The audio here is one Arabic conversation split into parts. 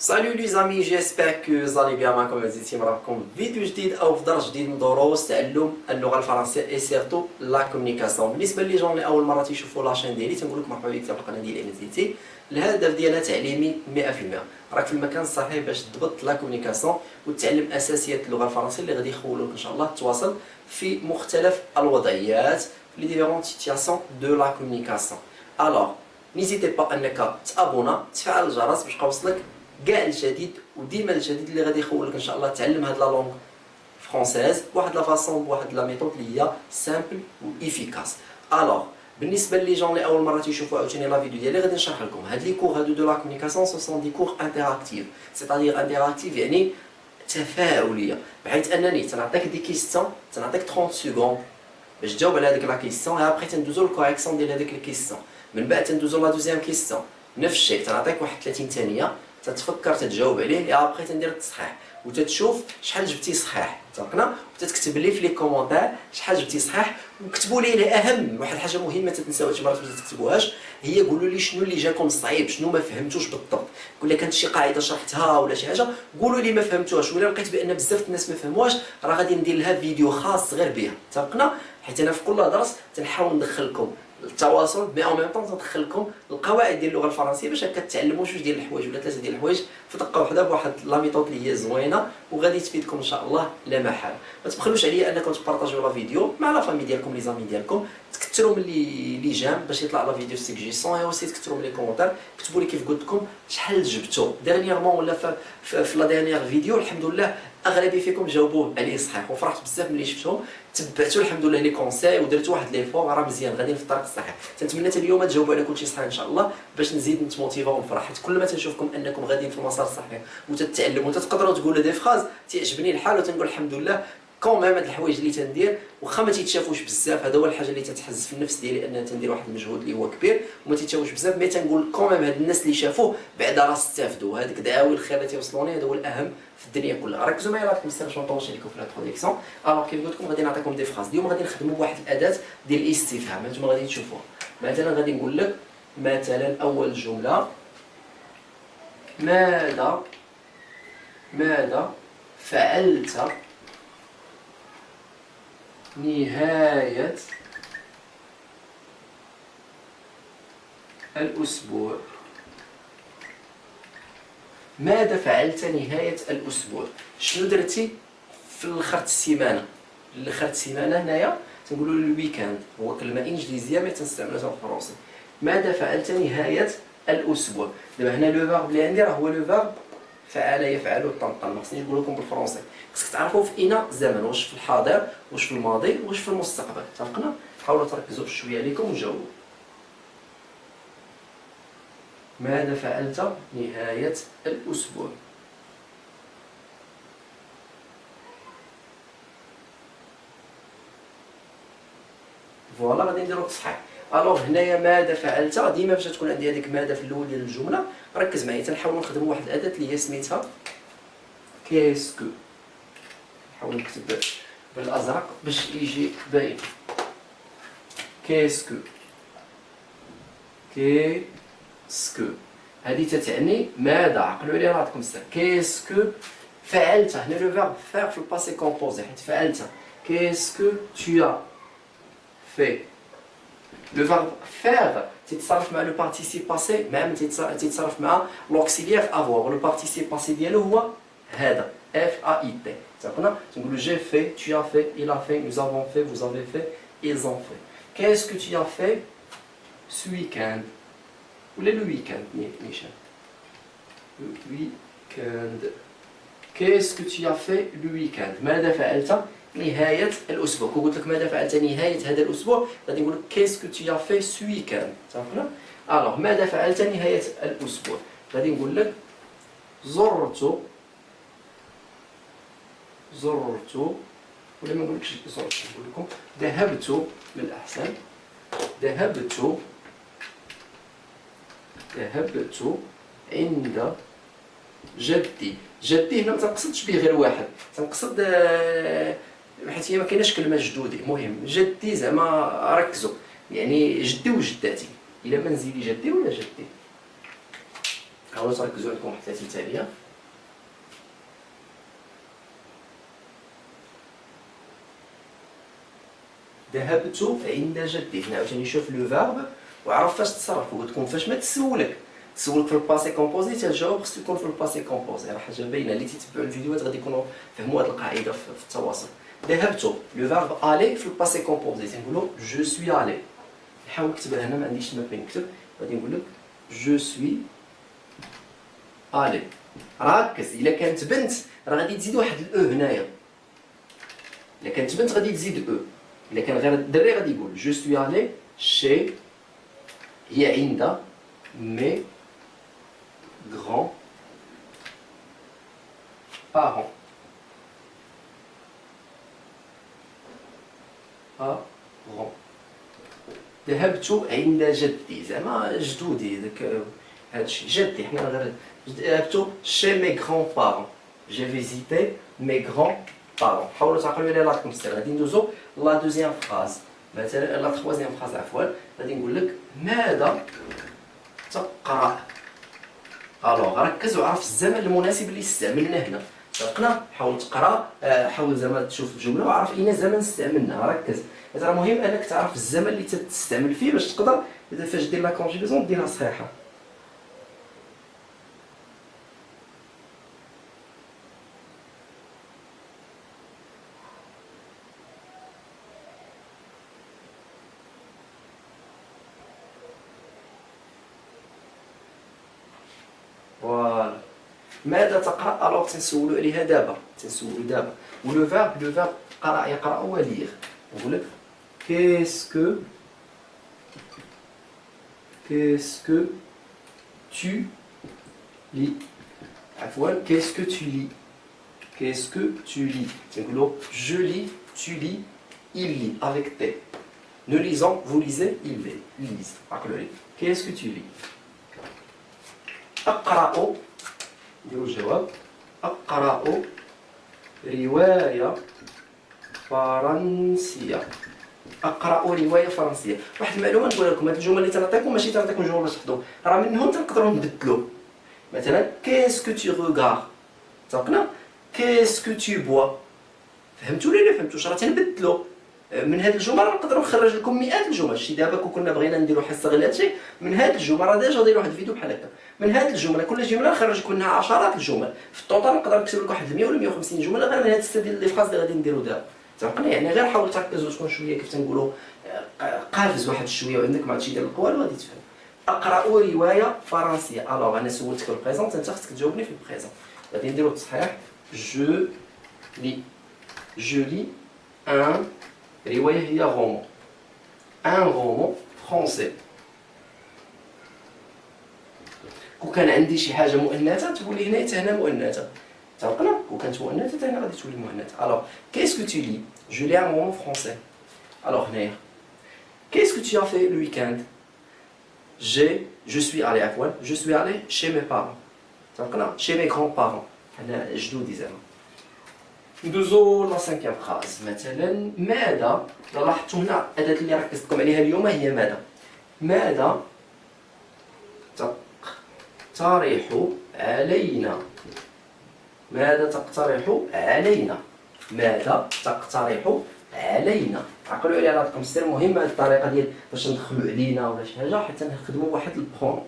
Salut les amis, j'espère que vous allez bien. معكم عزيزتي مرحبا فيديو جديد او في درس جديد من دروس تعلم اللغه الفرنسيه اي سيرتو لا كومونيكاسيون. بالنسبه لي جون اول مره تيشوفوا لاشين ديالي تنقول لكم مرحبا بك في القناه ديالي عزيزتي. الهدف ديالها تعليمي 100%، راك في المكان الصحيح باش تضبط لا كومونيكاسيون وتتعلم اساسيات اللغه الفرنسيه اللي غادي يخولوك ان شاء الله تواصل في مختلف الوضعيات في لي ديفيرون سيتياسيون دو لا كومونيكاسيون. الوغ نيزيتي با انك تابونا تفعل الجرس باش يوصلك كاع الجديد وديما الجديد اللي غادي يخولك ان شاء الله تعلم هاد لا لونغ فرونسيز بواحد لا فاصون بواحد لا ميثود اللي هي سامبل و افيكاس. الوغ بالنسبه لي جون اللي اول مره تيشوفوا عاوتاني لا فيديو ديالي غادي نشرح لكم هاد لي كور هادو دو لا كومونيكاسيون سو سون دي كور انتراكتيف، سيتادير انتراكتيف يعني تفاعليه، بحيث انني تنعطيك دي كيستيون، تنعطيك 30 سكوند باش تجاوب على هذيك لا كيستيون، ابري تندوزو للكوريكسيون ديال هذيك الكيستيون، من بعد تندوزو لا دوزيام كيستيون نفس الشيء، تنعطيك واحد 30 ثانيه تتفكر تتجاوب عليه، لي ابري تندير التصحيح وتتشوف شحال جبتي صحيح، اتفقنا؟ وتتكتب لي في لي كومونتير شحال جبتي صحيح، وكتبوا لي اهم واحد الحاجه مهمه تتنساوها شي مرات ما تكتبوهاش، هي قولوا لي شنو اللي جاكم صعيب، شنو ما فهمتوش بالضبط، كل كانت شي قاعده شرحتها ولا شي حاجه قولوا لي ما فهمتوهاش، ولا لقيت بان بزاف الناس ما فهموهاش راه غادي ندير لها فيديو خاص غير بها، اتفقنا؟ حيت انا في كل درس تنحاول ندخلكم التواصل مي اون ميم طون تدخل لكم القواعد ديال اللغه الفرنسيه باش هكا تعلموا جوج ديال الحوايج ولا ثلاثه ديال الحوايج في دقه واحده بواحد لا ميثود اللي هي زوينه وغادي تفيدكم ان شاء الله لا محال. ما تبخلوش عليا انكم تبارطاجيو لا فيديو مع لا فامي ديالكم لي زامي ديالكم، تكثروا من لي جيم باش يطلع لا فيديو سيجيسيون، اي اوسي تكثروا من لي كومونتير، كتبوا لي كيف قلت لكم شحال جبتوا ديرنييرمون ولا في لا ديرنيير فيديو الحمد لله اغلبيه فيكم جاوبوه عليه صحيح، وفرحت بزاف ملي شفتهم تبعتوا الحمد لله لي كونساي ودرتوا واحد ليفور، راه مزيان غاديين في الطريق الصحيح. تنتمنى حتى اليوم تجاوبوا على كلشي صحيح ان شاء الله باش نزيد نتموتيفا ونفرح، حيت كل ما تنشوفكم انكم غاديين في المسار الصحيح وتتعلموا وتتقدروا تقولوا دي فراز تيعجبني الحال وتنقول الحمد لله كون ميم هاد الحوايج اللي تندير واخا ما تيتشافوش بزاف، هذا هو الحاجه اللي تتحز في النفس ديالي انها تندير واحد المجهود اللي هو كبير وما تيتشافوش بزاف، مي تنقول كون ميم هاد الناس اللي شافوه بعدا راه استافدوا، هذيك دعاوي الخير اللي تيوصلوني هذا هو الاهم في الدنيا كلها. ركزوا معايا راكم مستنيين نطونشي لكم في الانتروداكسيون. الوغ كيف قلت لكم غادي نعطيكم دي فراز، اليوم غادي نخدموا بواحد الاداه ديال الاستفهام، هانتوما غادي تشوفوها. مثلا غادي نقول لك مثلا اول جمله ماذا فعلت نهاية الأسبوع؟ ماذا فعلت نهاية الأسبوع؟ شنو درتي في الخرت السيمانة؟ الخرت السيمانة هنايا تنقولوا الويكاند، هو كلمة إنجليزية ما تنستعملوها في الفرنسي. ماذا فعلت نهاية الأسبوع؟ دابا هنا لو فيرب اللي عندي راه هو لو فيرب فعل يفعل طنطن، ما خصنيش نقول لكم بالفرنسي، خصك تعرفوا في اين زمن، واش في الحاضر واش في الماضي واش في المستقبل، اتفقنا؟ حاولوا تركزوا شويه عليكم وجاوبوا. ماذا فعلت نهاية الأسبوع؟ فوالا غادي نديرو التصحيح. الوغ هنايا ماذا فعلت ديما باش تكون عندي هذيك ماذا في الاول ديال الجمله، ركز معايا تنحاولوا نخدموا واحد الاداه اللي هي سميتها كيسكو، نحاول نكتب بالازرق باش يجي باين. كيسكو هذه تتعني ماذا، عقلوا عليها راه عندكم السر. كيسكو فعلت، هنا لو فيرب فير في الباسي كومبوزي حيت فعلت. كيسكو tu as fait. Le verbe faire تيتصرف مع لو بارتيسيب باسي، ميم تيتصرف مع لوكسيليير افوار، لو بارتيسيب باسي ديالو هو هذا اف ا اي تي، تفهمنا؟ تنقولوا جي في، tu as fait, il a fait, nous avons fait, vous avez fait, ils ont fait. Qu'est-ce que tu as fait ce week-end? ولا لو ويكاند نيشان لو ويكاند. Qu'est-ce que tu as fait le week-end؟ ماذا فعلت نهاية الأسبوع؟ كون قلت لك ماذا فعلت نهاية هذا الأسبوع غادي نقول لك كيس كو تي في سو ويكاند، تفهمنا؟ الوغ ماذا فعلت نهاية الأسبوع؟ غادي نقول لك زرت ولا ما نقولكش زرت، نقول لكم ذهبت من الأحسن، ذهبت عند جدي. جدي هنا ما تنقصدش به غير واحد، تنقصد حيت هي ما كايناش كلمه جدودي، المهم جدي زعما ركزوا يعني جدي وجداتي، الا منزلي جدي ولا جدي. حاولوا تركزوا عندكم واحد 30 ثانيه. ذهبت عند جدي. هنا عاوتاني شوف لو فيرب وعرف فاش تصرف. وقلت لكم فاش ما تسولك في الباسي كومبوزي الجواب خصو يكون في الباسي كومبوزي. راه حاجه باينه اللي تيتبعوا الفيديوهات غادي يكونوا فهموا هذه القاعده في التواصل. ذهبت لو فيرب الي في الباسي كومبوزي تنقولوا جو سوي الي. نحاول نكتبها هنا ما عنديش ما بين نكتب غادي نقول لك جو سوي الي. ركز الا كانت بنت راه غادي تزيد واحد الاو هنايا. الا كانت بنت غادي تزيد او. الا كان غير الدري غادي يقول جو سوي الي شي هي عند مي grands parents. ذهبت عند جدي زعما جدودي داك هادشي جدي حنا غير ذهبت chez mes grands-parents. J'ai visité mes grands-parents. حاولوا تعقلوا لي لا كونستير. غادي ندوزو لا دوزيام فراز مثلا لا تخوازيام فراز عفوا. غادي نقول لك ماذا تقرأ. الوغ ركز وعرف الزمن المناسب اللي استعملنا هنا. سبقنا حاول تقرا حاول زعما تشوف الجمله وعرف اين زمن استعملنا. ركز راه مهم انك تعرف الزمن اللي تستعمل فيه باش تقدر فاش دير لا كونجيغاسيون ديرها صحيحه. فوالا ماذا تقرا. الوغ تنسولو عليها دابا ولو فيرب قرا يقرا هو ليغ. نقول لك qu'est-ce que tu lis. عفوا qu'est-ce que tu lis تنقولو je lis tu lis il lit avec T. Nous lisons, vous lisez, il lise. Qu'est-ce que tu lis. أقرأ نديرو الجواب أقرأ رواية فرنسية. أقرأ رواية فرنسية. واحد المعلومة نقولها لكم، هاد الجمل اللي تنعطيكم ماشي تنعطيكم جمل باش تحفظوا، راه منهم تنقدروا نبدلوا. مثلا كيسكو تي روغار اتفقنا، كيسكو تي بوا. فهمتوا ولا لا فهمتوش؟ راه تنبدلوا من هاد الجمل. نقدروا نخرج لكم مئات الجمل. شي دابا كنا بغينا نديروا حصه غير هادشي من هاد الجمل، راه ديجا داير واحد الفيديو بحال هكا من هاد الجمله. كل جمله نخرج لكم منها عشرات الجمل. في الطوطال نقدر نكتب لك واحد 100 ولا 150 جمله غير من هاد السته ديال لي فراز اللي غادي نديرو دابا. اتفقنا؟ يعني غير حاول تركز وتكون شويه كيف تنقولوا قافز واحد شويه وعندك مع شي ديال القوال وغادي تفهم. اقرا روايه فرنسيه. الوغ انا سولتك في البريزونت انت خصك تجاوبني في البريزونت. غادي نديرو التصحيح. جو لي ان روايه هي رومون. ان رومون فرونسي. كون كان عندي شي حاجه مؤنثه تقول لي هنا حتى هنا مؤنثه. اتفقنا؟ كون كانت مؤنثه حتى هنا غادي تولي مؤنثه. الوغ كيسكو tu lis. Je lis un roman français. Alors هنايا qu'est-ce que tu as fait le week-end. je suis allé عفوا je suis allé chez mes parents. اتفقنا؟ chez mes grands-parents. انا جدودي زعما. ندوزو لا سانكيام فراز. مثلا ماذا، لاحظتوا هنا الاداه اللي ركزت لكم عليها اليوم هي ماذا تقترح علينا. ماذا تقترح علينا. ماذا تقترح علينا. عقلوا عليها راسكم السر. مهم هذه الطريقه ديال باش ندخلوا علينا ولا شي حاجه حتى نخدموا واحد البرون.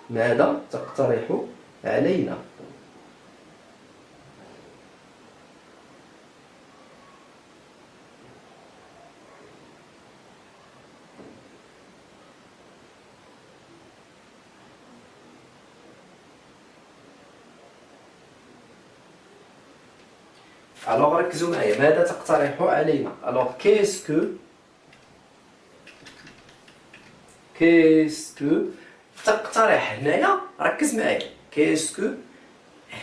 ماذا تقترح علينا. الوغ ركزوا معايا. ماذا تقترح علينا. الوغ كيسكو تقترح. هنايا ركز معايا. كيسكو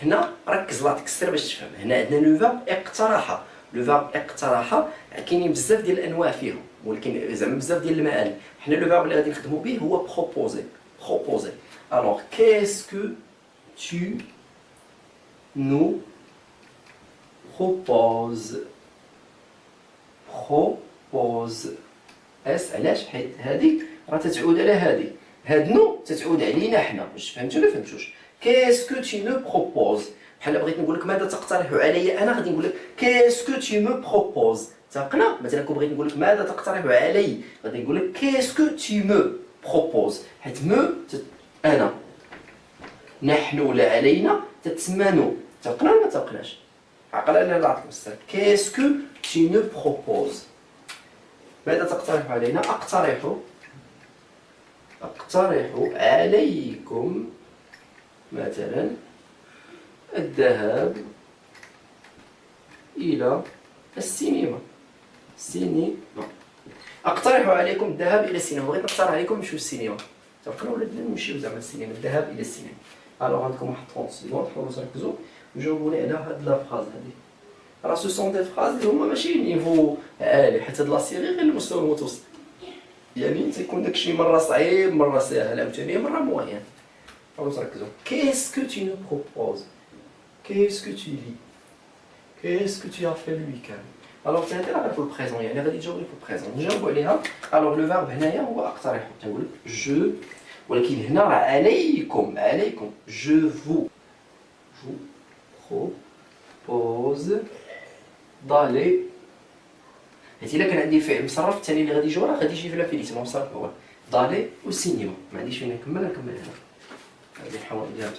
هنا ركز لا تكسر باش تفهم. هنا عندنا لو فيرب اقترح. لو فيرب اقترح كاينين بزاف ديال الانواع فيهم ولكن زعما بزاف ديال المعاني. حنا لو فيرب اللي غادي نخدموا به هو بروبوزي. الوغ كيسكو tu nous propose. اس علاش؟ حيت هذه راه تتعود على هذه. هاد نو تتعود علينا حنا، واش فهمتوا ولا فهمتوش؟ كيسكو تي مو بروبوز، بحال بغيت نقول لك ماذا تقترح علي انا، غادي نقول لك كيسكو تي مو بروبوز. تعقنا؟ مثلا كون بغيت نقول لك ماذا تقترح علي، غادي نقول لك كيسكو تي مو بروبوز، حيت مو انا، نحن ولا علينا تتسمى نو. تعقنا ولا ما تعقناش؟ عقل انا لا عقل مستر. كيسكو تي مو بروبوز، ماذا تقترح علينا؟ أقترح عليكم مثلا الذهاب إلى السينما. أقترح عليكم الذهاب إلى السينما، بغيت نقترح عليكم نمشيو للسينما. تعرفوا ولا نمشيو زعما للسينما، الذهاب إلى السينما. ألوغ عندكم واحد 30 سكوند، حاولوا تركزوا وجاوبوني على هاد لا فراز هادي. راه سو سون دي فراز اللي هما ماشي نيفو عالي، حيت هاد لاسيغي غير المستوى المتوسط، يعني تيكون داكشي مرة صعيب مرة ساهل عاوتاني مرة موين. حاولوا تركزوا. كيسكو تي نو بروبوز، كيسكو تي لي، كيسكو تي ا في لو ويكاند. الوغ تي هادي راه غير في البريزون، يعني غادي تجاوبي في البريزون. نجاوبوا عليها. الوغ لو فيرب هنايا هو اقترح، تنقول جو، ولكن هنا راه عليكم جو بروبوز دالي. حيت الا كان عندي فعل مصرف الثاني اللي غادي يجي وراه غادي يجي في لافيليتي مصرف الاول دالي والسينما. ما عنديش فين نكمل هنا. غادي نحاول نديرها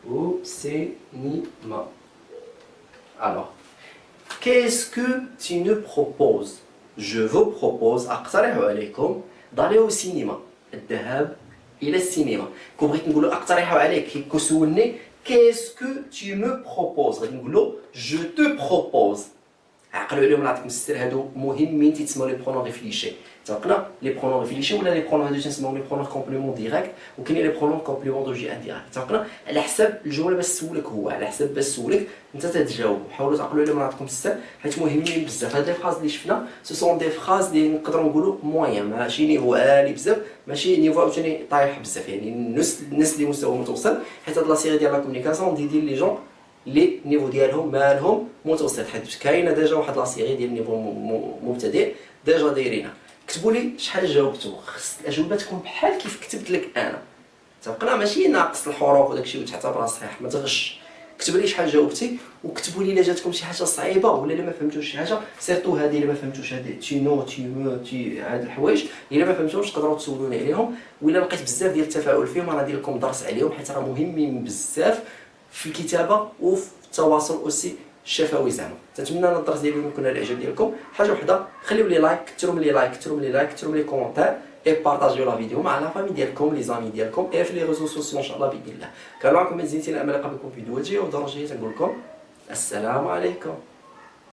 او سينما. الوغ كيسكو تي نو بروبوز، جو فو بروبوز، اقترح عليكم دالي او سينما، الذهاب الى السينما. كون بغيت نقول اقترح عليك كون سولني كيسكو تي مو بروبوز، غادي نقول له جو تو بروبوز. عقلوا عليهم الله يعطيكم السر، هادو مهمين تيتسموا لي برونون ريفليشي. تعقنا لي برونون ريفليشي ولا لي برونون هادو تنسموهم لي برونون كومبليمون ديريكت، وكاينين لي برونون كومبليمون دوجي انديريكت. تعقنا على حساب الجمله باش تسولك هو، على حساب باش تسولك انت تتجاوب. حاولوا تعقلوا عليهم الله يعطيكم السر، حيت مهمين بزاف. هاد لي فراز اللي شفنا سو سون دي فراز اللي نقدروا نقولوا موين، ماشي نيفو عالي بزاف، ماشي نيفو عاوتاني طايح بزاف، يعني الناس اللي مستوى متوسط. حيت هاد لا سيري ديال لا كومونيكاسيون ديدي لي جون لي نيفو ديالهم مالهم متوسط، حيت كاينه ديجا واحد لا سيري ديال نيفو مبتدئ ديجا دايرينها. كتبوا لي شحال جاوبتوا، خص الاجوبه تكون بحال كيف كتبت لك انا. تبقى ماشي ناقص الحروف وداكشي وتعتبرها صحيح، ما تغش. كتب لي شحال جاوبتي، وكتبوا لي الا جاتكم شي حاجه صعيبه ولا الا ما فهمتوش شي حاجه، سيرتو هذه الا ما فهمتوش هذه تي نو تي مو تي هاد الحوايج الا ما فهمتوش تقدروا تسولوني عليهم، ولا لقيت بزاف ديال التفاعل فيهم انا ندير لكم درس عليهم، حيت راه مهمين بزاف في الكتابه وفي التواصل اوسي الشفوي. زعما تنتمنى ان الدرس ديالي يكون على الاعجاب ديالكم. حاجه وحده، خليو لي لايك، كثروا لي لايك، كثروا لي كومونتير، اي بارطاجيو لا فيديو مع لا فامي ديالكم، لي زامي ديالكم، اي في لي ريزو سوسيو ان شاء الله باذن الله. كان معكم مزيتين، امل نلقاكم في فيديو جاي ودرجه تنقول لكم السلام عليكم.